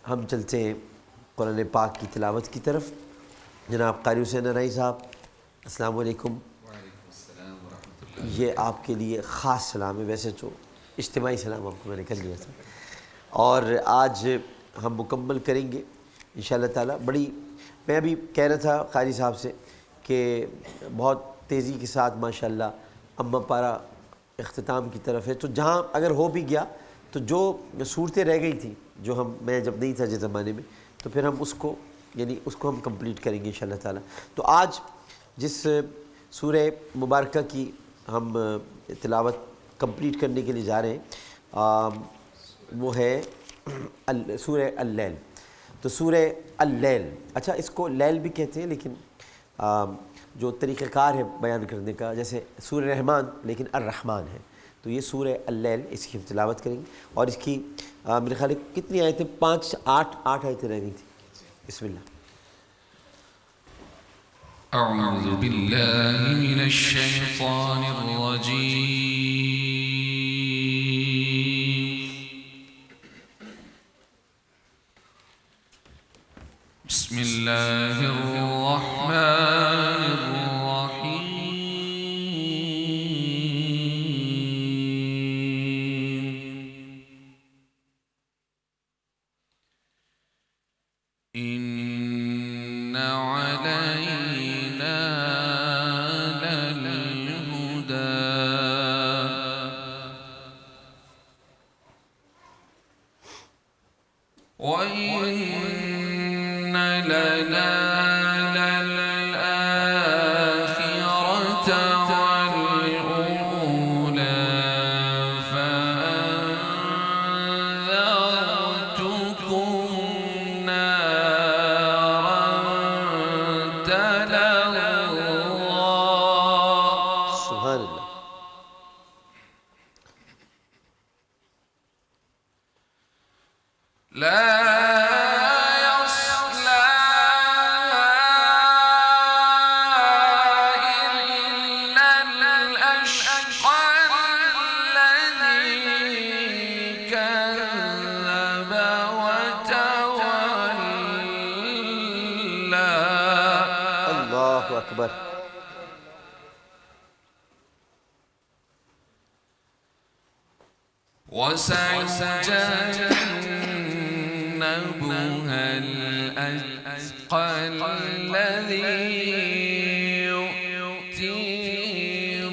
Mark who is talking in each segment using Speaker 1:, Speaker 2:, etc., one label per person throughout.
Speaker 1: ہم چلتے ہیں قرآن پاک کی تلاوت کی طرف۔ جناب قاری حسین ارائیں صاحب، السلام علیکم۔
Speaker 2: وعلیکم السلام ورحمۃ اللہ۔
Speaker 1: یہ آپ کے لیے خاص سلام ہے، ویسے تو اجتماعی سلام آپ کو میں نے کر لیا تھا، اور آج ہم مکمل کریں گے انشاءاللہ تعالیٰ۔ میں ابھی کہہ رہا تھا قاری صاحب سے کہ بہت تیزی کے ساتھ ماشاءاللہ اما پارہ اختتام کی طرف ہے، تو جہاں اگر ہو بھی گیا تو جو صورتیں رہ گئی تھیں، جو میں جب نہیں تھا جس زمانے میں، تو پھر ہم اس کو ہم کمپلیٹ کریں گے انشاءاللہ تعالیٰ۔ تو آج جس سورہ مبارکہ کی ہم تلاوت کمپلیٹ کرنے کے لیے جا رہے ہیں وہ ہے سورہ اللیل۔ تو سورہ اللیل، اچھا اس کو لیل بھی کہتے ہیں، لیکن جو طریقہ کار ہے بیان کرنے کا، جیسے سورہ رحمان لیکن الرحمن ہے، تو یہ سورہ اللیل، اس کی تلاوت کریں گے۔ اور اس کی میرے خیال کتنی آیتیں؟ 8 آیتیں رہ گئی تھیں۔ بسم اللہ۔
Speaker 2: اعوذ باللہ من الشیطان الرجیم، بسم اللہ الرحمن الرحیم۔ إن علينا للهدى وإن لنا للآخرة والأولى فأنذرتكم نارا تلظى
Speaker 1: سبحان اللہ۔
Speaker 2: لا يصلاها إلا الأشقى الذي كذب وتولى۔
Speaker 1: اللہ اکبر۔
Speaker 2: وسيجنبها الأتقى الذي يؤتي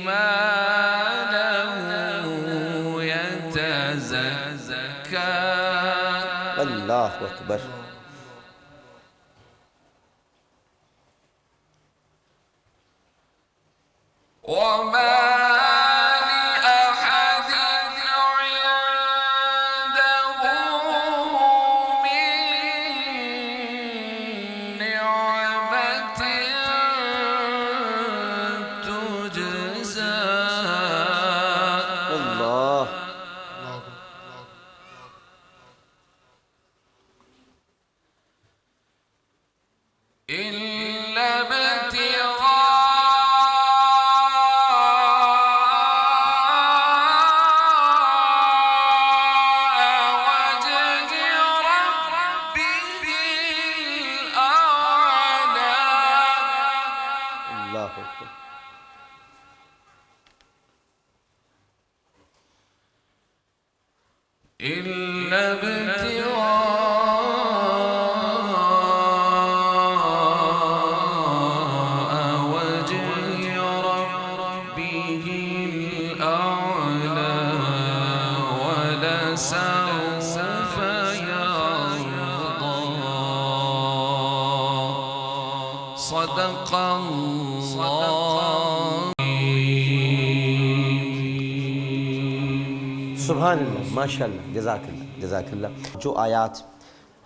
Speaker 2: ماله يتزكى۔
Speaker 1: اللہ اکبر۔
Speaker 2: وما لأحد عنده من نعمة تجزى
Speaker 1: اللہ
Speaker 2: إلا ابتغاء وجه ربه الأعلى۔
Speaker 1: اللہ اکبر۔
Speaker 2: إلا ابتغاء وجه ربه الأعلى ولسوف يرضى۔ صدق الله۔
Speaker 1: سبحان اللہ، ماشاءاللہ، جزاک اللہ، جزاک اللہ۔ جو آیات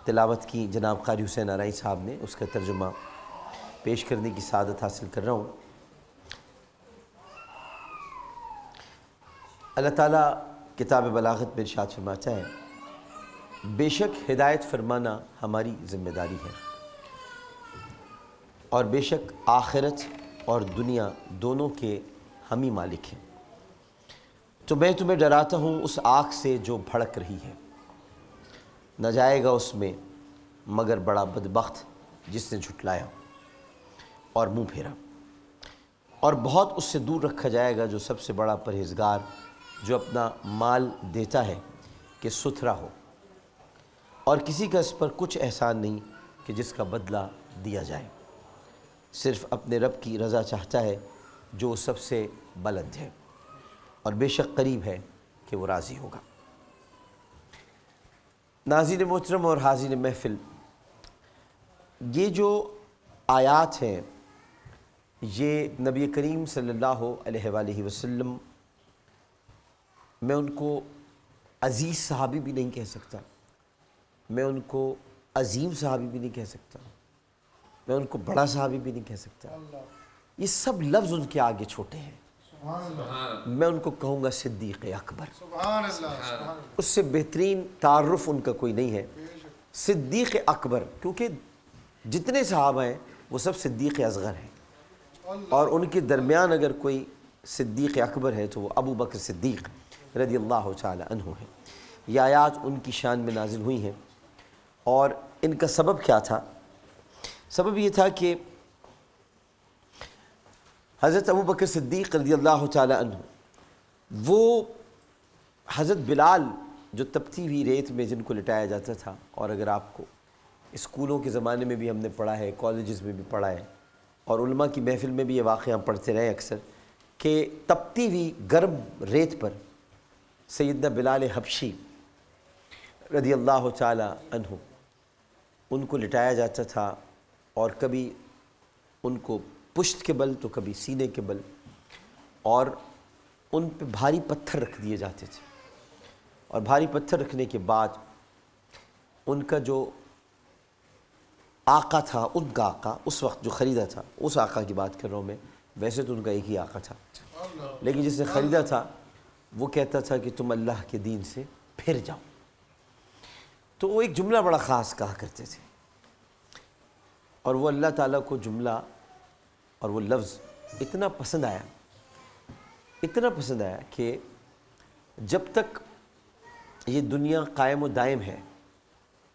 Speaker 1: تلاوت کی جناب قاری حسین ارائیں صاحب نے، اس کا ترجمہ پیش کرنے کی سعادت حاصل کر رہا ہوں۔ اللہ تعالیٰ کتاب بلاغت میں ارشاد فرماتا ہے، بے شک ہدایت فرمانا ہماری ذمہ داری ہے، اور بے شک آخرت اور دنیا دونوں کے ہم ہی مالک ہیں۔ تو میں تمہیں ڈراتا ہوں اس آگ سے جو بھڑک رہی ہے، نہ جائے گا اس میں مگر بڑا بدبخت جس نے جھٹلایا اور منہ پھیرا، اور بہت اس سے دور رکھا جائے گا جو سب سے بڑا پرہیزگار، جو اپنا مال دیتا ہے کہ ستھرا ہو، اور کسی کا اس پر کچھ احسان نہیں کہ جس کا بدلہ دیا جائے، صرف اپنے رب کی رضا چاہتا ہے جو سب سے بلند ہے، اور بے شک قریب ہے کہ وہ راضی ہوگا۔ ناظرین محترم اور حاضرین محفل، یہ جو آیات ہیں یہ نبی کریم صلی اللہ علیہ وآلہ وسلم، میں ان کو عزیز صحابی بھی نہیں کہہ سکتا، میں ان کو عظیم صحابی بھی نہیں کہہ سکتا، میں ان کو بڑا صحابی بھی نہیں کہہ سکتا، یہ سب لفظ ان کے آگے چھوٹے ہیں۔ میں ان کو کہوں گا صدیق اکبر، اس سے بہترین تعارف ان کا کوئی نہیں ہے، صدیق اکبر، کیونکہ جتنے صحابہ ہیں وہ سب صدیق اصغر ہیں، اور ان کے درمیان اگر کوئی صدیق اکبر ہے تو وہ ابو بکر صدیق رضی اللہ تعالی عنہ ہے۔ یہ آیات ان کی شان میں نازل ہوئی ہیں، اور ان کا سبب کیا تھا؟ سبب یہ تھا کہ حضرت ابو بکر صدیق رضی اللہ تعالی عنہ، وہ حضرت بلال جو تپتی ہوئی ریت میں جن کو لٹایا جاتا تھا، اور اگر آپ کو اسکولوں کے زمانے میں بھی ہم نے پڑھا ہے، کالجز میں بھی پڑھا ہے، اور علماء کی محفل میں بھی یہ واقعہ ہم پڑھتے رہے اکثر، کہ تپتی ہوئی گرم ریت پر سیدنا بلال حبشی رضی اللہ تعالی عنہ ان کو لٹایا جاتا تھا، اور کبھی ان کو پشت کے بل تو کبھی سینے کے بل، اور ان پہ بھاری پتھر رکھ دیے جاتے تھے، اور بھاری پتھر رکھنے کے بعد ان کا جو آقا تھا، ان کا آقا اس وقت جو خریدا تھا، اس آقا کی بات کر رہا ہوں میں، ویسے تو ان کا ایک ہی آقا تھا، لیکن جس نے خریدا تھا وہ کہتا تھا کہ تم اللہ کے دین سے پھر جاؤ، تو وہ ایک جملہ بڑا خاص کہا کرتے تھے، اور وہ اللہ تعالیٰ کو جملہ اور وہ لفظ اتنا پسند آیا کہ جب تک یہ دنیا قائم و دائم ہے،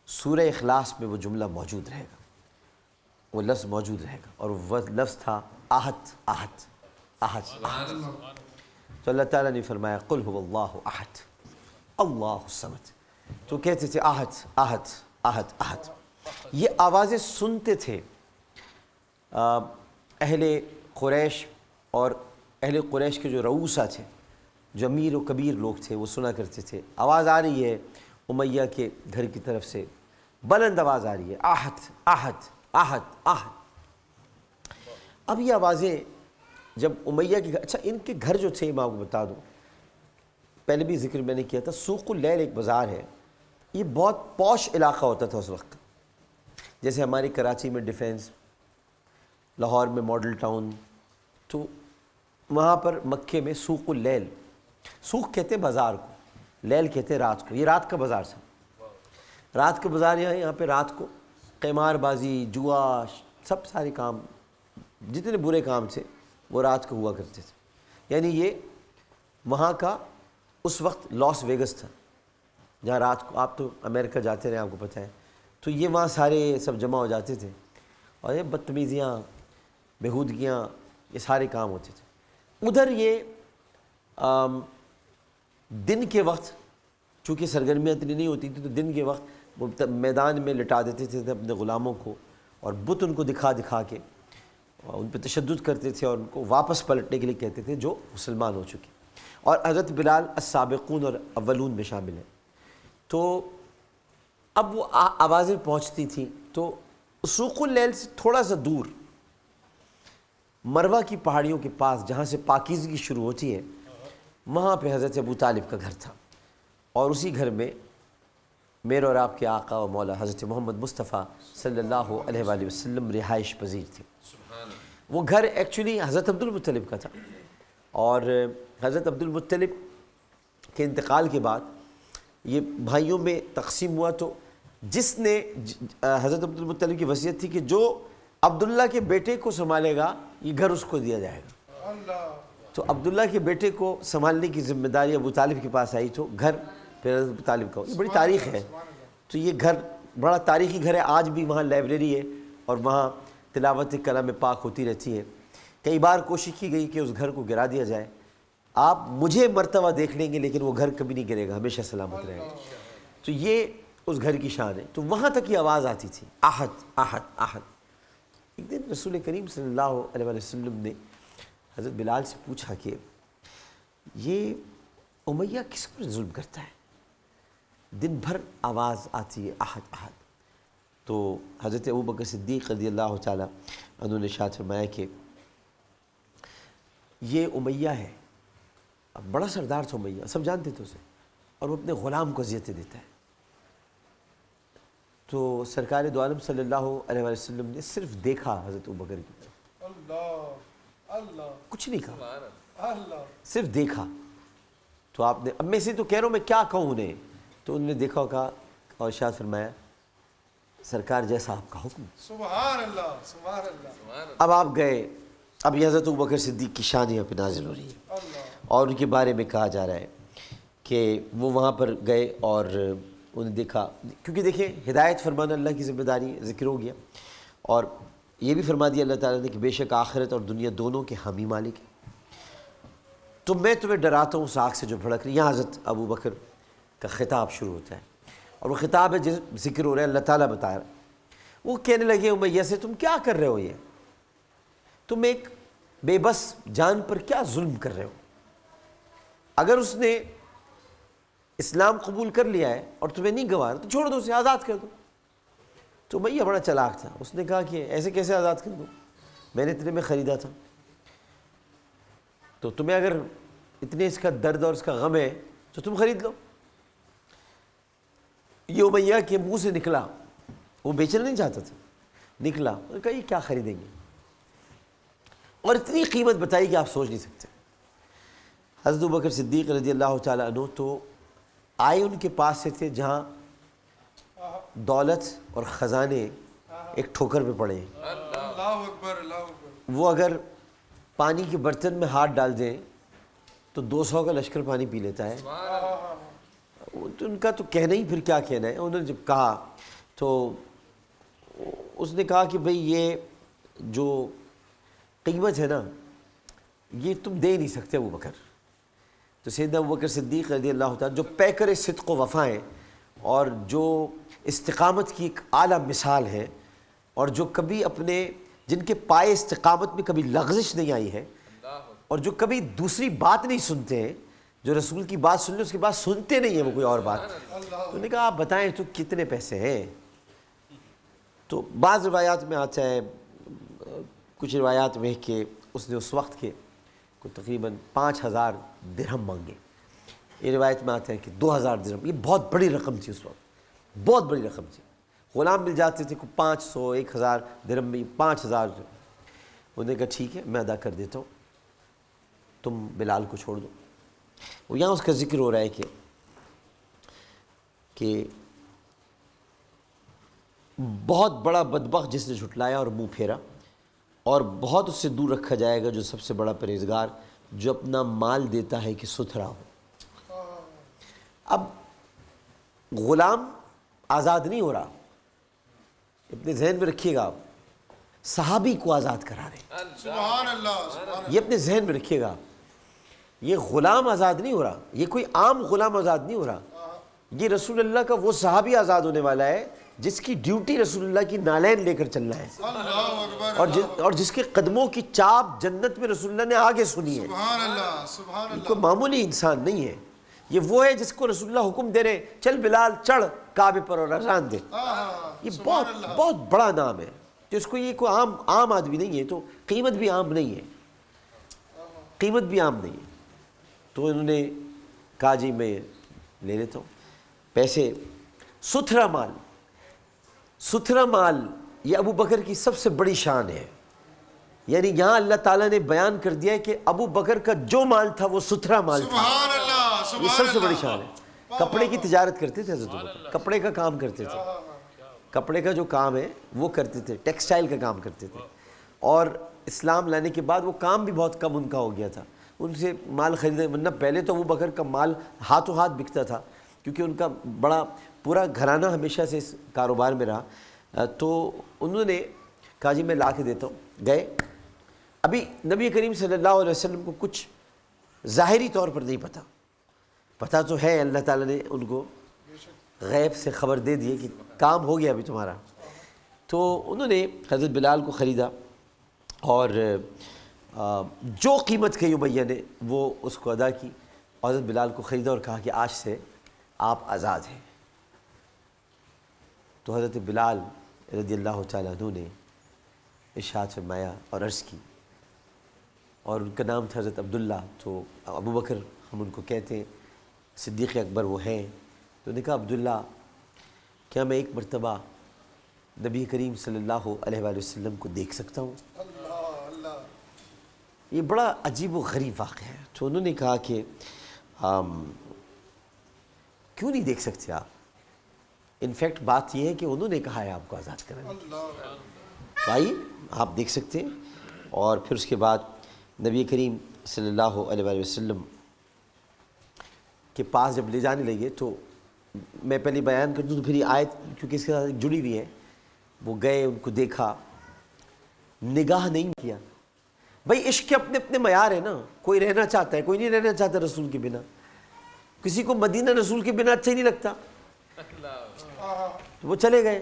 Speaker 1: سورہ اخلاص میں وہ جملہ موجود رہے گا، وہ لفظ موجود رہے گا، اور وہ لفظ تھا احد احد احد احد۔ تو اللہ تعالیٰ نے فرمایا قل هو اللہ احد اللہ الصمد، تو کہتے تھے احد احد احد احد۔ یہ آوازیں سنتے تھے اہل قریش، اور اہل قریش کے جو رؤوسا تھے، جو امیر و کبیر لوگ تھے، وہ سنا کرتے تھے آواز آ رہی ہے امیہ کے گھر کی طرف سے، بلند آواز آ رہی ہے احد احد احد احد۔ اب یہ آوازیں جب امیہ کے گھر، اچھا ان کے گھر جو تھے میں آپ کو بتا دوں، پہلے بھی ذکر میں نے کیا تھا، سوق اللیل ایک بازار ہے، یہ بہت پوش علاقہ ہوتا تھا اس وقت، جیسے ہماری کراچی میں ڈیفینس، لاہور میں ماڈل ٹاؤن، تو وہاں پر مکے میں سوق اللیل، سوق کہتے ہیں بازار کو، لیل کہتے ہیں رات کو، یہ رات کا بازار تھا، رات کا بازار یہاں پہ رات کو قمار بازی، جوا، سب سارے کام، جتنے برے کام تھے وہ رات کو ہوا کرتے تھے، یعنی یہ وہاں کا اس وقت لاس ویگس تھا، جہاں رات کو، آپ تو امریکہ جاتے رہے آپ کو پتہ ہے، تو یہ وہاں سارے سب جمع ہو جاتے تھے، اور یہ بدتمیزیاں، بےہودگیاں، یہ سارے کام ہوتے تھے۔ ادھر یہ دن کے وقت چونکہ سرگرمیاں اتنی نہیں ہوتی تھیں، تو دن کے وقت وہ میدان میں لٹا دیتے تھے اپنے غلاموں کو، اور بت ان کو دکھا دکھا کے ان پہ تشدد کرتے تھے، اور ان کو واپس پلٹنے کے لیے کہتے تھے جو مسلمان ہو چکے، اور حضرت بلال السابقون اور اولون میں شامل ہیں۔ تو اب وہ آوازیں پہنچتی تھیں، تو سوق اللیل سے تھوڑا سا دور مروہ کی پہاڑیوں کے پاس جہاں سے پاکیزگی شروع ہوتی ہے، وہاں پہ حضرت ابو طالب کا گھر تھا، اور اسی گھر میں میرے اور آپ کے آقا و مولا حضرت محمد مصطفیٰ صلی اللہ علیہ وآلہ وسلم رہائش پذیر تھے۔ وہ گھر ایکچولی حضرت عبد المطلب کا تھا، اور حضرت عبد المطلب کے انتقال کے بعد یہ بھائیوں میں تقسیم ہوا، تو جس نے حضرت عبد المطلب کی وصیت تھی کہ جو عبداللہ کے بیٹے کو سنبھالے گا یہ گھر اس کو دیا جائے گا، تو عبداللہ کے بیٹے کو سنبھالنے کی ذمہ داری ابو طالب کے پاس آئی، تو گھر پھر حضرت ابو طالب کا، یہ بڑی تاریخ ہے، تو یہ گھر بڑا تاریخی گھر ہے، آج بھی وہاں لائبریری ہے اور وہاں تلاوت کلام پاک ہوتی رہتی ہے۔ کئی بار کوشش کی گئی کہ اس گھر کو گرا دیا جائے، آپ مجھے مرتبہ دیکھ لیں گے لیکن وہ گھر کبھی نہیں گرے گا، ہمیشہ سلامت رہے گا۔ تو یہ اس گھر کی شان ہے۔ تو وہاں تک یہ آواز آتی تھی، احد احد احد۔ ایک دن رسول کریم صلی اللہ علیہ وسلم نے حضرت بلال سے پوچھا کہ یہ امیہ کس پر ظلم کرتا ہے؟ دن بھر آواز آتی ہے احد احد۔ تو حضرت ابوبکر صدیق رضی اللہ تعالیٰ عنہ نے ارشاد فرمایا کہ یہ امیہ ہے، بڑا سردار تھا امیہ، سب جانتے تھے اسے، اور وہ اپنے غلام کو اذیتیں دیتا ہے۔ تو سرکار دو عالم صلی اللہ علیہ وسلم نے صرف دیکھا حضرت ابوبکر کی طرف،
Speaker 3: اللہ
Speaker 1: کچھ نہیں کہا،
Speaker 3: اللہ
Speaker 1: صرف دیکھا۔ تو آپ نے، اب میں سے تو کہہ رہا ہوں میں کیا کہوں انہیں، تو انہوں نے دیکھا اور کہا اور ارشاد فرمایا سرکار جیسا آپ کا حکم۔
Speaker 3: سبحان اللہ سبحان اللہ
Speaker 1: اب آپ گئے، اب یہ حضرت ابوبکر صدیق کی شان یہاں پہ نازل ہو رہی ہے اور ان کے بارے میں کہا جا رہا ہے کہ وہ وہاں پر گئے اور انہیں دیکھا، کیونکہ دیکھیں ہدایت فرمانا اللہ کی ذمہ داری، ذکر ہو گیا، اور یہ بھی فرما دیا اللہ تعالیٰ نے کہ بے شک آخرت اور دنیا دونوں کے حامی مالک ہیں۔ تو میں تمہیں ڈراتا ہوں اس آگ سے جو بھڑک رہی ہے۔ یہاں حضرت ابوبکر کا خطاب شروع ہوتا ہے اور وہ خطاب ہے جس ذکر ہو رہا ہے، اللہ تعالیٰ بتا رہا ہے۔ وہ کہنے لگے امیہ سے تم کیا کر رہے ہو، یہ تم ایک بے بس جان پر کیا ظلم کر رہے ہو؟ اگر اس نے اسلام قبول کر لیا ہے اور تمہیں نہیں گوارا تو چھوڑ دو اسے، آزاد کر دو۔ تو امیہ بڑا چالاک تھا، اس نے کہا کہ ایسے کیسے آزاد کر دو، میں نے اتنے میں خریدا تھا، تو تمہیں اگر اتنے اس کا درد اور اس کا غم ہے تو تم خرید لو۔ یہ امیہ کے منہ سے نکلا، وہ بیچنا نہیں چاہتا تھا، نکلا اور کہا یہ کیا خریدیں گے، اور اتنی قیمت بتائی کہ آپ سوچ نہیں سکتے۔ حضرت ابوبکر صدیق رضی اللہ تعالیٰ عنہ تو آئے ان کے پاس سے تھے جہاں دولت اور خزانے ایک ٹھوکر پہ پڑے ہیں،
Speaker 3: اللہ اکبر اللہ اکبر۔
Speaker 1: وہ اگر پانی کے برتن میں ہاتھ ڈال دیں تو 200 کا لشکر پانی پی لیتا ہے۔ تو ان کا تو کہنا ہی پھر کیا کہنا ہے۔ انہوں نے جب کہا تو اس نے کہا کہ بھئی یہ جو قیمت ہے نا یہ تم دے نہیں سکتے ابوبکر۔ تو سیدنا ابوبکر صدیق رضی اللہ تعالیٰ جو پیکر صدق و وفا ہیں اور جو استقامت کی ایک اعلیٰ مثال ہے، اور جو کبھی اپنے، جن کے پائے استقامت میں کبھی لغزش نہیں آئی ہے، اور جو کبھی دوسری بات نہیں سنتے ہیں، جو رسول کی بات سن لیں اس کے بعد سنتے نہیں ہیں وہ کوئی اور بات۔ تو انہوں نے کہا آپ بتائیں تو کتنے پیسے ہیں؟ تو بعض روایات میں آتا ہے، کچھ روایات میں کہ اس نے اس وقت کے کو تقریباً 5000 درہم مانگے، یہ روایت میں آتا ہے کہ 2000 درہم، یہ بہت بڑی رقم تھی اس وقت، بہت بڑی رقم تھی۔ غلام مل جاتے تھے کو 500 1000 درہم میں 5000۔ انہوں نے کہا ٹھیک ہے میں ادا کر دیتا ہوں، تم بلال کو چھوڑ دو۔ وہ یہاں اس کا ذکر ہو رہا ہے کہ بہت بڑا بدبخت جس نے جھٹلایا اور منہ پھیرا، اور بہت اس سے دور رکھا جائے گا جو سب سے بڑا پرہیزگار، جو اپنا مال دیتا ہے کہ ستھرا ہو۔ اب غلام آزاد نہیں ہو رہا، اپنے ذہن میں رکھیے گا، آپ صحابی کو آزاد کرا رہے ہیں،
Speaker 3: سبحان اللہ سبحان
Speaker 1: یہ اپنے ذہن میں رکھیے گا۔ یہ غلام آزاد نہیں ہو رہا، یہ کوئی عام غلام آزاد نہیں ہو رہا، یہ رسول اللہ کا وہ صحابی آزاد ہونے والا ہے جس کی ڈیوٹی رسول اللہ کی نالین لے کر چلنا ہے،
Speaker 3: اللہ اکبر
Speaker 1: اور جس کے قدموں کی چاپ جنت میں رسول اللہ نے آگے سنی ہے۔
Speaker 3: سبحان اللہ سبحان
Speaker 1: یہ
Speaker 3: اللہ
Speaker 1: کوئی معمولی انسان نہیں ہے، یہ وہ ہے جس کو رسول اللہ حکم دے رہے چل بلال چڑھ کعبے پر اور اذان دے۔ یہ بہت بہت بڑا نام ہے، جس کو یہ کوئی عام آدمی نہیں ہے، تو قیمت بھی عام نہیں ہے، قیمت بھی عام نہیں ہے۔ تو انہوں نے کہا جی میں لے لیتا ہوں پیسے، ستھرا مال، ستھرا مال یہ ابو بکر کی سب سے بڑی شان ہے۔ یعنی یہاں اللہ تعالیٰ نے بیان کر دیا ہے کہ ابو بکر کا جو مال تھا وہ ستھرا مال تھا،
Speaker 3: سبحان اللہ
Speaker 1: یہ سب سے بڑی شان ہے۔ کپڑے کی تجارت کرتے تھے حضرت ابو بکر، کپڑے کا کام کرتے تھے، کپڑے کا جو کام ہے وہ کرتے تھے، ٹیکسٹائل کا کام کرتے تھے، اور اسلام لانے کے بعد وہ کام بھی بہت کم ان کا ہو گیا تھا، ان سے مال خریدنے، ورنہ پہلے تو ابو بکر کا مال ہاتھوں ہاتھ بکتا تھا، کیونکہ ان کا بڑا پورا گھرانہ ہمیشہ سے اس کاروبار میں رہا، تو انہوں نے کہا جی میں لا کے دیتا ہوں. گئے. ابھی نبی کریم صلی اللہ علیہ وسلم کو کچھ ظاہری طور پر نہیں پتہ تو ہے، اللہ تعالیٰ نے ان کو غیب سے خبر دے دی کہ کام ہو گیا ابھی تمہارا. تو انہوں نے حضرت بلال کو خریدا اور جو قیمت کہی امیہ نے وہ اس کو ادا کی، اور حضرت بلال کو خریدا اور کہا کہ آج سے آپ آزاد ہیں. تو حضرت بلال رضی اللہ تعالیٰ عنہ نے ارشاد فرمایا اور عرض کی، اور ان کا نام تھا حضرت عبداللہ، تو ابو بکر ہم ان کو کہتے ہیں، صدیق اکبر وہ ہیں. تو انہوں نے کہا عبداللہ کیا میں ایک مرتبہ نبی کریم صلی اللہ علیہ وآلہ وسلم کو دیکھ سکتا ہوں؟ یہ بڑا عجیب و غریب واقعہ ہے. تو انہوں نے کہا کہ کیوں نہیں دیکھ سکتے آپ؟ انفیکٹ بات یہ ہے کہ انہوں نے کہا ہے آپ کو آزاد کرنا، بھائی آپ دیکھ سکتے ہیں. اور پھر اس کے بعد نبی کریم صلی اللہ علیہ وآلہ وسلم کے پاس جب لے جانے لگے، تو میں پہلے بیان کر دوں تو پھر یہ آیت کیونکہ اس کے ساتھ جڑی ہوئی ہے. وہ گئے، ان کو دیکھا، نگاہ نہیں کیا. بھائی عشق کے اپنے اپنے معیار ہیں نا، کوئی رہنا چاہتا ہے، کوئی نہیں رہنا چاہتا رسول کے بنا. کسی کو مدینہ رسول کے بنا اچھا ہی نہیں لگتا، تو وہ چلے گئے.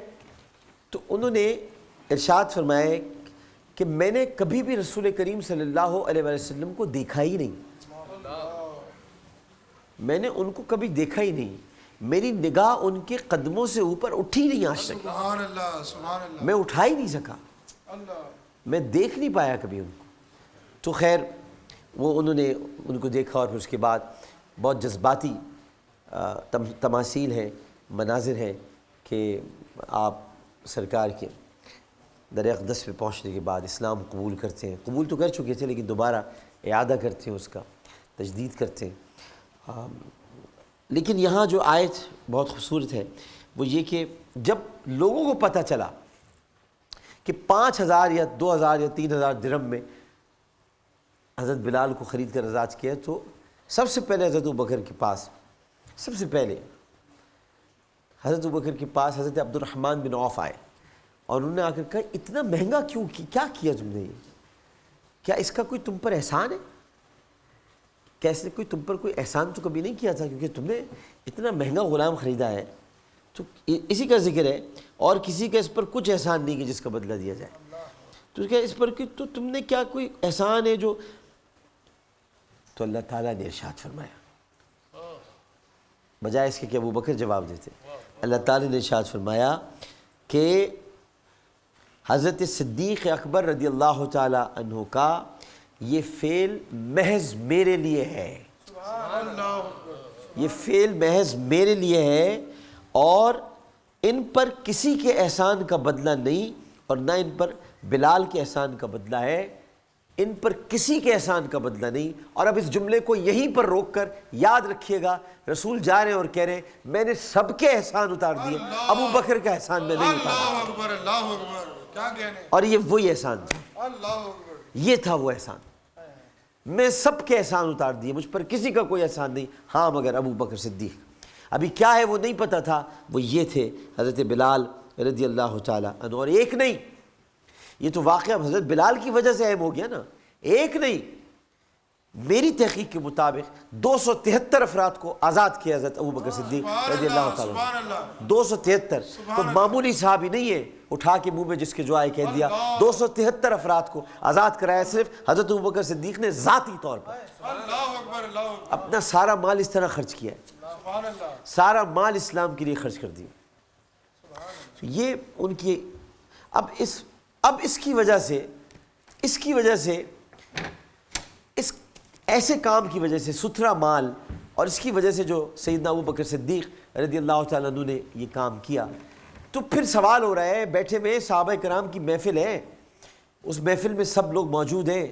Speaker 1: تو انہوں نے ارشاد فرمایا کہ میں نے کبھی بھی رسول کریم صلی اللہ علیہ وسلم کو دیکھا ہی نہیں، میں نے ان کو کبھی دیکھا ہی نہیں، میری نگاہ ان کے قدموں سے اوپر اٹھی نہیں آج تک،
Speaker 3: سبحان اللہ سبحان اللہ
Speaker 1: میں اٹھا ہی نہیں سکا، میں دیکھ نہیں پایا کبھی ان کو. تو خیر وہ انہوں نے ان کو دیکھا، اور پھر اس کے بعد بہت جذباتی تماثیل ہیں، مناظر ہیں کہ آپ سرکار کے در اقدس پہ پہنچنے کے بعد اسلام قبول کرتے ہیں. قبول تو کر چکے تھے لیکن دوبارہ اعادہ کرتے ہیں، اس کا تجدید کرتے ہیں. لیکن یہاں جو آیت بہت خوبصورت ہے وہ یہ کہ جب لوگوں کو پتہ چلا کہ 5,000 یا 2,000 یا 3,000 درہم میں حضرت بلال کو خرید کر آزاد کیا، تو سب سے پہلے حضرت ابوبکر کے پاس، سب سے پہلے حضرت ابوبکر کے پاس حضرت عبد الرحمن بن عوف آئے، اور انہوں نے آ کر کہا اتنا مہنگا کیوں کیا کیا تم نے؟ کیا اس کا کوئی تم پر احسان ہے؟ کیسے کوئی تم پر کوئی احسان تو کبھی نہیں کیا تھا، کیونکہ تم نے اتنا مہنگا غلام خریدا ہے. تو اسی کا ذکر ہے، اور کسی کا اس پر کچھ احسان نہیں کہ جس کا بدلہ دیا جائے. تو کیا اس پر کہ تو تم نے کیا کوئی احسان ہے جو؟ تو اللہ تعالیٰ نے ارشاد فرمایا، بجائے اس کے کہ ابو بکر جواب دیتے، اللہ تعالیٰ نے ارشاد فرمایا کہ حضرت صدیق اکبر رضی اللہ تعالیٰ عنہ کا یہ فعل محض میرے لیے ہے، یہ فعل محض میرے لیے ہے، اور ان پر کسی کے احسان کا بدلہ نہیں، اور نہ ان پر بلال کے احسان کا بدلہ ہے، ان پر کسی کے احسان کا بدلہ نہیں. اور اب اس جملے کو یہیں پر روک کر یاد رکھیے گا، رسول جا رہے ہیں اور کہہ رہے ہیں میں نے سب کے احسان اتار دیے، ابو بکر کا احسان میں نہیں اتارا.
Speaker 3: اللہ اکبر اللہ اکبر، کیا کہنے،
Speaker 1: اور یہ وہی احسان تھا،
Speaker 3: اللہ اکبر.
Speaker 1: یہ تھا وہ احسان، میں سب کے احسان اتار دیے، مجھ پر کسی کا کوئی احسان نہیں، ہاں مگر ابو بکر صدیق. ابھی کیا ہے وہ نہیں پتہ تھا، وہ یہ تھے حضرت بلال رضی اللہ تعالیٰ عنہ. اور ایک نہیں، یہ تو واقعہ حضرت بلال کی وجہ سے اہم ہو گیا نا، ایک نہیں، میری تحقیق کے مطابق 273 افراد کو آزاد کیا حضرت ابو بکر صدیق رضی اللہ تعالیٰ
Speaker 3: سبحان
Speaker 1: عنہ.
Speaker 3: اللہ
Speaker 1: 273 تو معمولی صحابی نہیں ہے اٹھا کے منہ میں جس کے جو آئے کہہ دیا. 273 افراد کو آزاد کرایا صرف حضرت ابو بکر صدیق نے ذاتی طور پر.
Speaker 3: اللہ اکبر اللہ اکبر،
Speaker 1: اپنا سارا مال اس طرح خرچ کیا ہے،
Speaker 3: سبحان اللہ.
Speaker 1: سارا مال اسلام کے لیے خرچ کر دیا. یہ ان کی اب اس کی وجہ سے اس ایسے کام کی وجہ سے ستھرا مال، اور اس کی وجہ سے جو سیدنا ابو بکر صدیق رضی اللہ تعالیٰ عنہ نے یہ کام کیا، تو پھر سوال ہو رہا ہے، بیٹھے ہوئے صحابہ کرام کی محفل ہے، اس محفل میں سب لوگ موجود ہیں،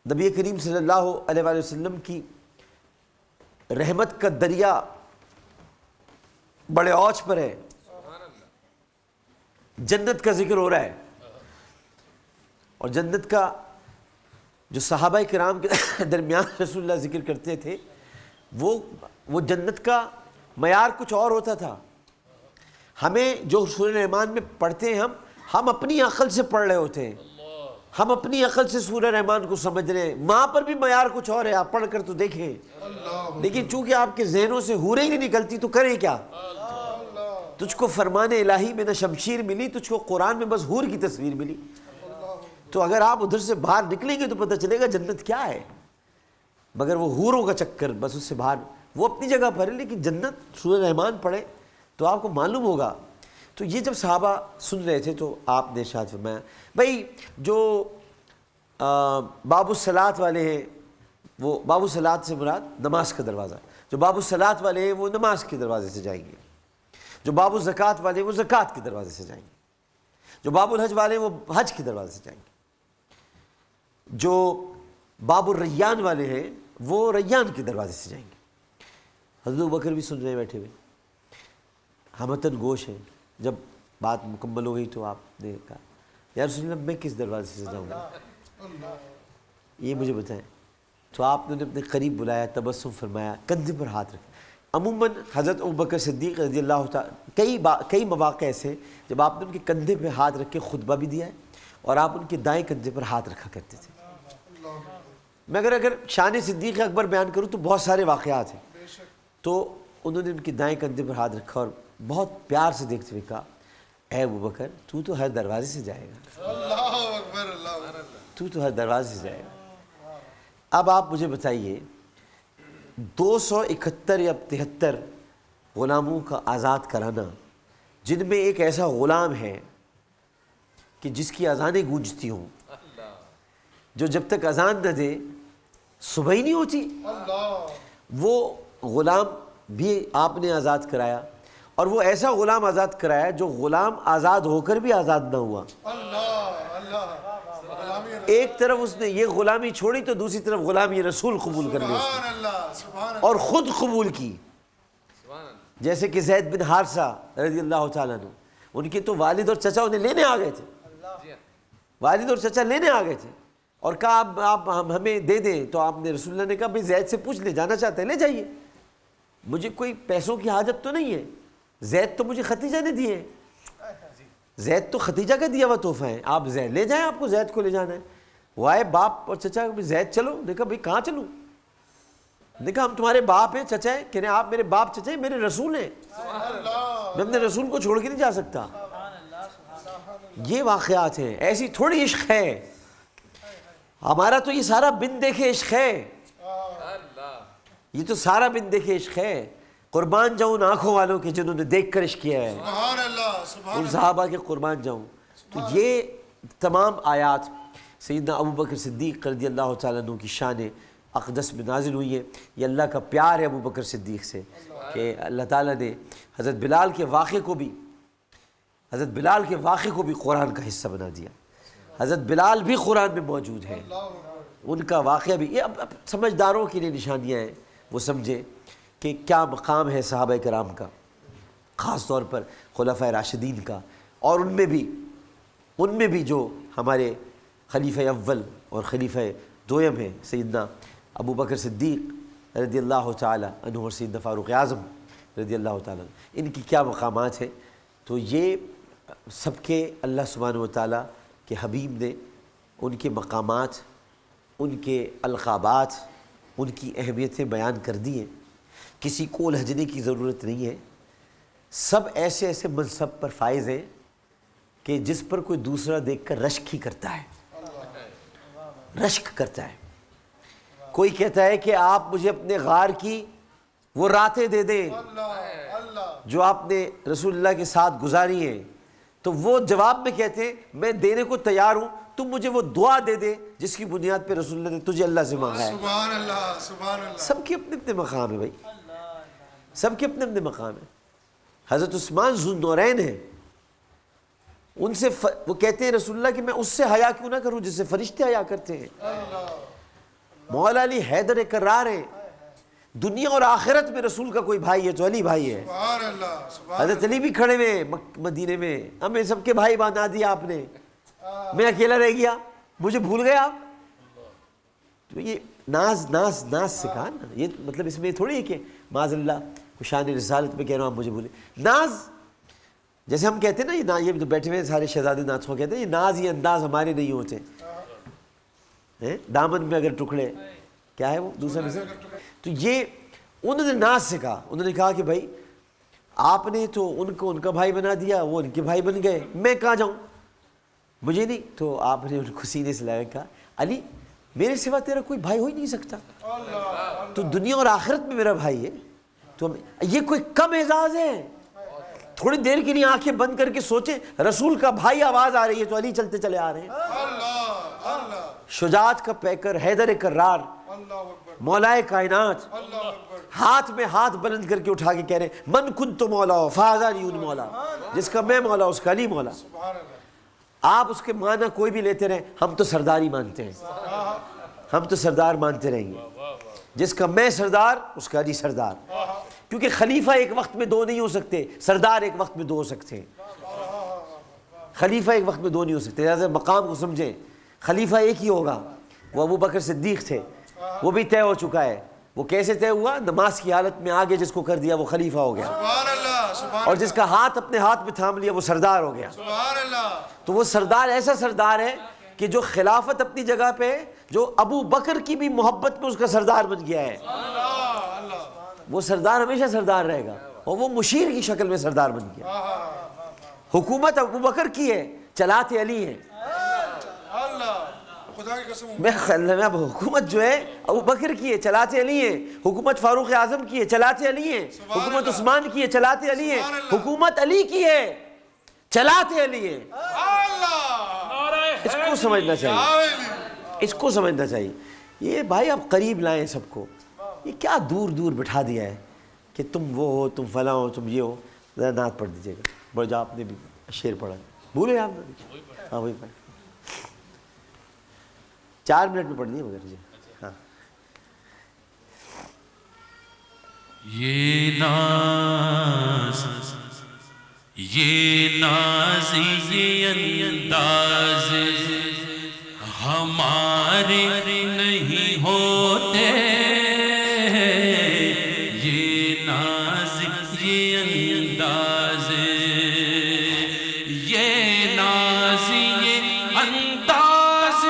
Speaker 1: نبی کریم صلی اللہ علیہ وآلہ وسلم کی رحمت کا دریا بڑے اوج پر ہے، جنت کا ذکر ہو رہا ہے، اور جنت کا جو صحابہ کرام کے درمیان رسول اللہ ذکر کرتے تھے وہ جنت کا معیار کچھ اور ہوتا تھا. ہمیں جو سورہ رحمان میں پڑھتے ہیں ہم اپنی عقل سے پڑھ رہے ہوتے ہیں, ہم اپنی عقل سے سورہ رحمان کو سمجھ رہے ہیں. وہاں پر بھی معیار کچھ اور ہے, آپ پڑھ کر تو دیکھیں. لیکن چونکہ آپ کے ذہنوں سے حوریں ہی نہیں نکلتی تو کریں کیا؟ تجھ کو فرمان الہی میں نہ شمشیر ملی, تجھ کو قرآن میں بس حور کی تصویر ملی. تو اگر آپ ادھر سے باہر نکلیں گے تو پتہ چلے گا جنت کیا ہے. مگر وہ حوروں کا چکر, بس اس سے باہر, وہ اپنی جگہ پر ہے, لیکن جنت سورہ رحمان پڑھے تو آپ کو معلوم ہوگا. تو یہ جب صحابہ سن رہے تھے تو آپ نے ارشاد فرمایا, بھائی جو باب الصلاۃ والے ہیں, وہ باب الصلاۃ سے مراد نماز کا دروازہ, جو باب الصلاۃ والے ہیں وہ نماز کے دروازے سے جائیں گے. جو باب الزکوٰۃ والے ہیں وہ زکوٰۃ کے دروازے سے جائیں گے. جو باب الحج والے ہیں وہ حج کے دروازے سے جائیں گے. جو باب الریان والے ہیں وہ ریان کے دروازے سے جائیں گے. حضرت ابوبکر بھی سن رہے ہیں بیٹھے ہوئے, ہمتن گوش ہیں. جب بات مکمل ہو گئی تو آپ نے کہا, یا رسول اللہ میں کس دروازے سے جاؤں گا, یہ مجھے بتائیں. تو آپ نے اپنے قریب بلایا, تبسم فرمایا, کندھے پر ہاتھ رکھا. عموماً حضرت ابوبکر صدیق رضی اللہ تعالیٰ کئی مواقع ایسے جب آپ نے ان کے کندھے پہ ہاتھ رکھ کے خطبہ بھی دیا ہے, اور آپ ان کے دائیں کندھے پر ہاتھ رکھا کرتے تھے. میں اگر شان صدیق اکبر بیان کروں تو بہت سارے واقعات ہیں. تو انہوں نے ان کے دائیں کندھے پر ہاتھ رکھا اور بہت پیار سے دیکھتے ہوئے کہا, اے ابوبکر تو ہر دروازے سے جائے گا,
Speaker 3: اللہ اکبر, اللہ اکبر.
Speaker 1: تو ہر دروازے سے جائے گا. اب آپ مجھے بتائیے, 271 یا 73 غلاموں کا آزاد کرانا, جن میں ایک ایسا غلام ہے کہ جس کی اذانیں گونجتی ہوں, جو جب تک اذان نہ دے صبح ہی نہیں ہوتی, وہ غلام بھی آپ نے آزاد کرایا. اور وہ ایسا غلام آزاد کرایا جو غلام آزاد ہو کر بھی آزاد نہ ہوا. ایک طرف اس نے یہ غلامی چھوڑی تو دوسری طرف غلامی رسول قبول کر لی اس نے, اور خود قبول کی. جیسے کہ زید بن حارثہ رضی اللہ تعالیٰ عنہ, ان کے تو والد اور چچا انہیں لینے آ گئے تھے. والد اور چچا لینے آ گئے تھے اور کہا آپ ہمیں دے دیں. تو آپ نے رسول اللہ نے کہا بھائی زید سے پوچھ لے, جانا چاہتے ہیں لے جائیے, مجھے کوئی پیسوں کی حاجت تو نہیں ہے. زید تو مجھے ختیجہ نے دیے, زید تو ختیجہ کا دیا ہوا تحفہ ہے, آپ زید لے جائیں, آپ کو زید کو لے جانا ہے. وہ آئے باپ اور چچا, زید چلو. نے کہا بھائی کہاں چلوں؟ نے کہا ہم تمہارے باپ ہیں, چچا ہیں. کہنے آپ میرے باپ چچا ہیں, میرے رسول ہیں, میں اپنے رسول کو چھوڑ کے نہیں جا سکتا. یہ واقعات ہیں. ایسی تھوڑی عشق ہے ہمارا, تو یہ سارا بن دیکھے عشق ہے, یہ تو سارا بن دیکھے عشق ہے. قربان جاؤں ان آنکھوں والوں کے جنہوں نے دیکھ کر عشق کیا ہے,
Speaker 3: سبحان اللہ, سبحان
Speaker 1: ان صحابہ کے قربان جاؤں. تو یہ تمام آیات سیدنا ابوبکر صدیق رضی اللہ تعالیٰ عنہ کی شان اقدس میں نازل ہوئی ہے. یہ اللہ کا پیار ہے ابوبکر صدیق سے کہ اللہ تعالیٰ نے حضرت بلال کے واقعے کو بھی قرآن کا حصہ بنا دیا. حضرت بلال بھی قرآن میں موجود ہیں, ان کا واقعہ بھی. یہ اب سمجھداروں کے لیے نشانیاں ہیں, وہ سمجھے کہ کیا مقام ہے صحابہ کرام کا, خاص طور پر خلفائے راشدین کا. اور ان میں بھی جو ہمارے خلیفہ اول اور خلیفہ دویم ہیں سیدنا ابوبکر صدیق رضی اللہ تعالیٰ عنہ اور سیدنا فاروق اعظم رضی اللہ تعالیٰ عنہ, ان کی کیا مقامات ہیں. تو یہ سب کے اللہ سبحانہ و تعالیٰ کے حبیب نے ان کے مقامات, ان کے القابات, ان کی اہمیتیں بیان کر دی ہیں. کسی کو الجھنے کی ضرورت نہیں ہے. سب ایسے ایسے منصب پر فائز ہیں کہ جس پر کوئی دوسرا دیکھ کر رشک ہی کرتا ہے, رشک کرتا ہے. کوئی کہتا ہے کہ آپ مجھے اپنے غار کی وہ راتیں دے دیں جو آپ نے رسول اللہ کے ساتھ گزاری ہیں, تو وہ جواب میں کہتے ہیں میں دینے کو تیار ہوں, تم مجھے وہ دعا دے دے جس کی بنیاد پہ رسول اللہ نے تجھے اللہ سے مانگا ہے.
Speaker 3: سبحان اللہ, سبحان اللہ.
Speaker 1: سب کے اپنے اپنے مقام ہیں بھائی, سب کے اپنے اپنے مقام ہیں. حضرت عثمان ذو النورین ہیں, ان سے وہ کہتے ہیں رسول اللہ کہ میں اس سے حیا کیوں نہ کروں جس سے فرشتے حیا کرتے ہیں. مولا علی حیدر کرار ہیں, دنیا اور آخرت میں رسول کا کوئی بھائی ہے تو علی بھائی ہے.
Speaker 3: سبحان اللہ, سبحان
Speaker 1: حضرت علی بھی کھڑے ہوئے مدینے میں, ہمیں سب کے بھائی بنا دیا آپ نے, میں اکیلا رہ گیا, مجھے بھول گئے آپ. تو یہ ناز ناز ناز سے کہا نا, یہ مطلب اس میں تھوڑی ہے کہ معاذ اللہ شان رسالت میں کہہ رہا ہوں آپ مجھے بھولے. ناز جیسے ہم کہتے ہیں نا، یہ جو بیٹھے ہوئے سارے شہزادے ناز کو کہتے ہیں، یہ ناز یہ انداز ہمارے نہیں ہوتے. دامن میں اگر ٹکڑے، کیا ہے وہ دوسرا مثال. تو یہ انہوں نے ناز سے کہا، انہوں نے کہا کہ بھائی آپ نے تو ان کو ان کا بھائی بنا دیا، وہ ان کے بھائی بن گئے، میں کہاں جاؤں، مجھے نہیں. تو آپ نے ان کو سینے سے لگا کہا علی میرے سوا تیرا کوئی بھائی ہو ہی نہیں سکتا، تو دنیا اور آخرت میں میرا بھائی ہے. تو یہ کوئی کم اعزاز ہے؟ تھوڑی دیر کے لیے آنکھیں بند کر کے سوچیں، رسول کا بھائی آواز آ رہی ہے تو علی چلتے چلے آ رہے ہیں. شجاعت کا پیکر، حیدر کرار، مولائے کائنات، ہاتھ میں ہاتھ بلند کر کے اٹھا کے کہہ رہے ہیں من کنت مولا فہذا علی مولا، جس کا میں مولا اس کا علی مولا. آپ اس کے معنی کوئی بھی لیتے رہیں، ہم تو سرداری مانتے ہیں، ہم تو سردار مانتے رہیں گے. جس کا میں سردار اس کا علی سردار، کیونکہ خلیفہ ایک وقت میں دو نہیں ہو سکتے، سردار ایک وقت میں دو ہو سکتے ہیں. خلیفہ ایک وقت میں دو نہیں ہو سکتے. لہٰذا مقام کو سمجھیں، خلیفہ ایک ہی ہوگا. وہ ابو بکر صدیق تھے، وہ بھی طے ہو چکا ہے. وہ کیسے طے ہوا؟ نماز کی حالت میں آگے جس کو کر دیا وہ خلیفہ ہو گیا، اور جس کا ہاتھ اپنے ہاتھ میں تھام لیا وہ سردار ہو گیا. تو وہ سردار ایسا سردار ہے کہ جو خلافت اپنی جگہ پہ، جو ابو بکر کی بھی محبت میں اس کا سردار بن گیا ہے، وہ سردار ہمیشہ سردار رہے گا، اور وہ مشیر کی شکل میں سردار بن گیا. حکومت ابو بکر کی ہے، چلاتے علی ہیں. میں اب حکومت جو ہے ابو بکر کی ہے، چلاتے علی ہیں. حکومت فاروق اعظم کی ہے، چلاتے علی ہیں. حکومت عثمان کی ہے، چلاتے علی ہیں. حکومت علی کی ہے، چلاتے علی ہیں. اس کو سمجھنا چاہیے، اس کو سمجھنا چاہیے. یہ بھائی آپ قریب لائیں سب کو، یہ کیا دور دور بٹھا دیا ہے کہ تم وہ ہو، تم فلاں ہو، تم یہ ہو. ذرا نعت پڑھ دیجیے گا، بڑھ جا. آپ نے بھی شعر پڑھا بھولے آپ نے؟ ہاں وہی پڑھ، 4 منٹ میں پڑھ دیے مگر جی. ہاں
Speaker 4: یہ ناز یہ انداز ہمارے نہیں ہوتے. یہ ناز یہ انداز یہ ناز یہ انداز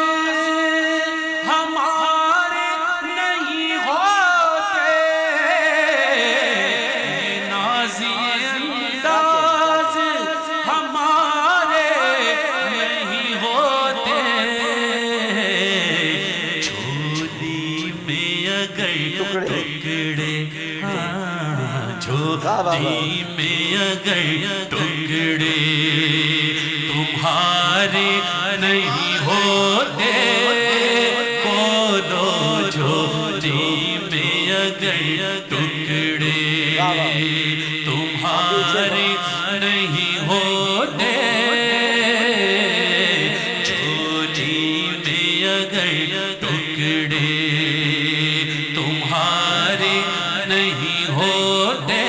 Speaker 4: ہمارے نہیں ہوتے. یہ ناز یہ انداز ہمارے نہیں ہوتے. جھولی میں اگر ٹکڑے، جھولی میں اگر ٹکڑے تمہارے نہیں ہوتے. بولو جھولی میں اگر ٹکڑے تمہارے نہیں ہوتے. جھولی میں اگر ٹکڑے تمہارے نہیں ہوتے.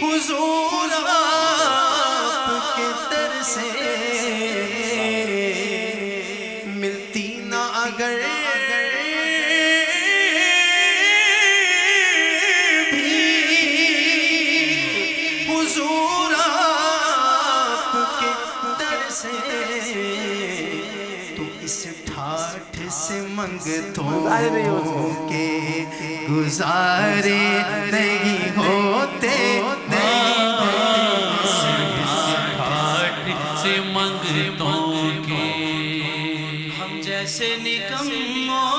Speaker 4: حضور آپ کے در سے ملتی نہ اگر بھی، حضور آپ کے در سے تو اس ٹھاٹھ سے منگتوں کے گزارے نہیں ہوتے. سے منگتوں کے ہم جیسے نکموں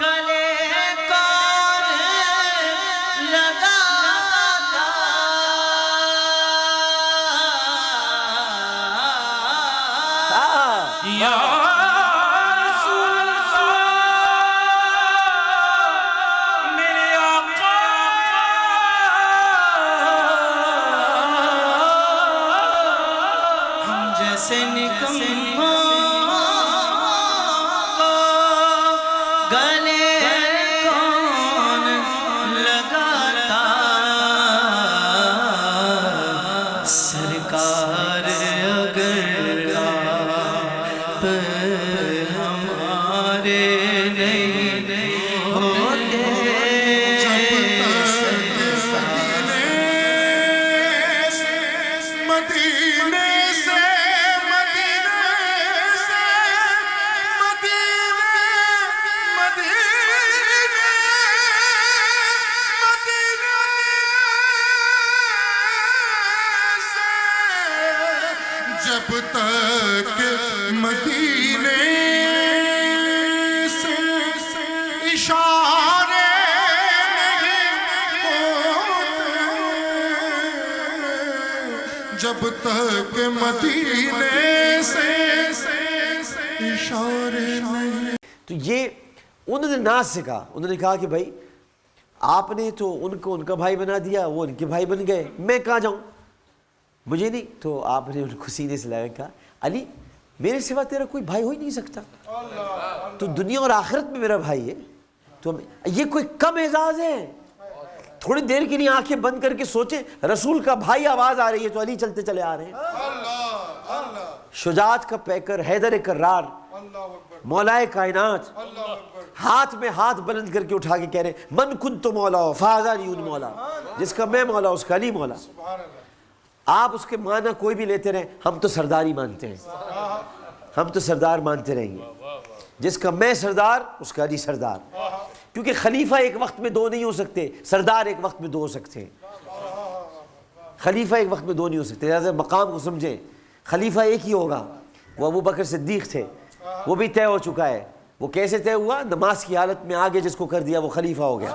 Speaker 4: گلے کون لگاتا. یا رسول اللہ میرے آقا، ہم جیسے نکموں کو گلے کون لگاتا. یار اگر آپ ہمارے نہیں ہوتے
Speaker 3: جب تک مدینے سے اشارے نہیں ہوتے جب تک مدینے سے اشارے نہیں.
Speaker 1: تو یہ انہوں نے ناز سے کہا. انہوں نے کہا کہ بھائی آپ نے تو ان کو ان کا بھائی بنا دیا, وہ ان کے بھائی بن گئے, میں کہاں جاؤں, مجھے نہیں. تو آپ نے ان کو سینے سے لگا کہا علی میرے سوا تیرا کوئی بھائی ہو ہی نہیں سکتا, تو دنیا اور آخرت میں میرا بھائی ہے. تو یہ کوئی کم اعزاز ہے؟ تھوڑی دیر کے لیے آنکھیں بند کر کے سوچیں, رسول کا بھائی آواز آ رہی ہے تو علی چلتے چلے آ رہے ہیں. شجاعت کا پیکر حیدر کرار, مولائے کائنات, ہاتھ میں ہاتھ بلند کر کے اٹھا کے کہہ رہے ہیں من کنت مولا فہذانی ان مولا, جس کا میں مولا اس کا علی مولا. آپ اس کے معنی کوئی بھی لیتے رہیں, ہم تو سردار ہی مانتے ہیں, ہم تو سردار مانتے رہیں گے. جس کا میں سردار اس کا علی سردار, کیونکہ خلیفہ ایک وقت میں دو نہیں ہو سکتے, سردار ایک وقت میں دو ہو سکتے ہیں. خلیفہ ایک وقت میں دو نہیں ہو سکتے, لہٰذا مقام کو سمجھیں. خلیفہ ایک ہی ہوگا, وہ ابو بکر صدیق تھے, وہ بھی طے ہو چکا ہے. وہ کیسے طے ہوا؟ نماز کی حالت میں آگے جس کو کر دیا وہ خلیفہ ہو گیا,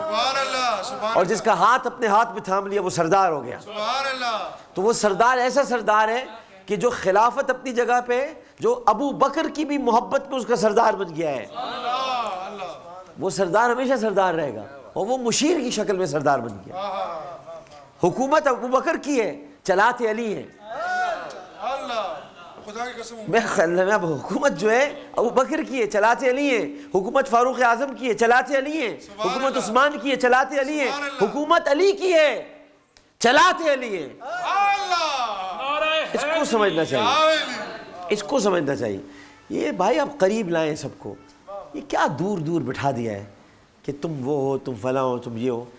Speaker 1: اور جس کا ہاتھ اپنے ہاتھ میں تھام لیا وہ سردار ہو گیا. تو وہ سردار ایسا سردار ہے کہ جو خلافت اپنی جگہ پہ, جو ابو بکر کی بھی محبت میں اس کا سردار بن گیا ہے, وہ سردار ہمیشہ سردار رہے گا, اور وہ مشیر کی شکل میں سردار بن گیا. حکومت ابو بکر کی ہے, چلاتے علی ہیں. میں حکومت جو ہے ابو بکر کی ہے, چلاتے علی ہیں. حکومت فاروق اعظم کی ہے, چلاتے علی ہیں. حکومت عثمان کی ہے, چلاتے علی ہیں. حکومت علی کی ہے, چلاتے علی ہیں. اس کو سمجھنا چاہیے, اس کو سمجھنا چاہیے. یہ بھائی آپ قریب لائیں سب کو, یہ کیا دور دور بٹھا دیا ہے کہ تم وہ ہو, تم فلاں ہو, تم یہ ہو.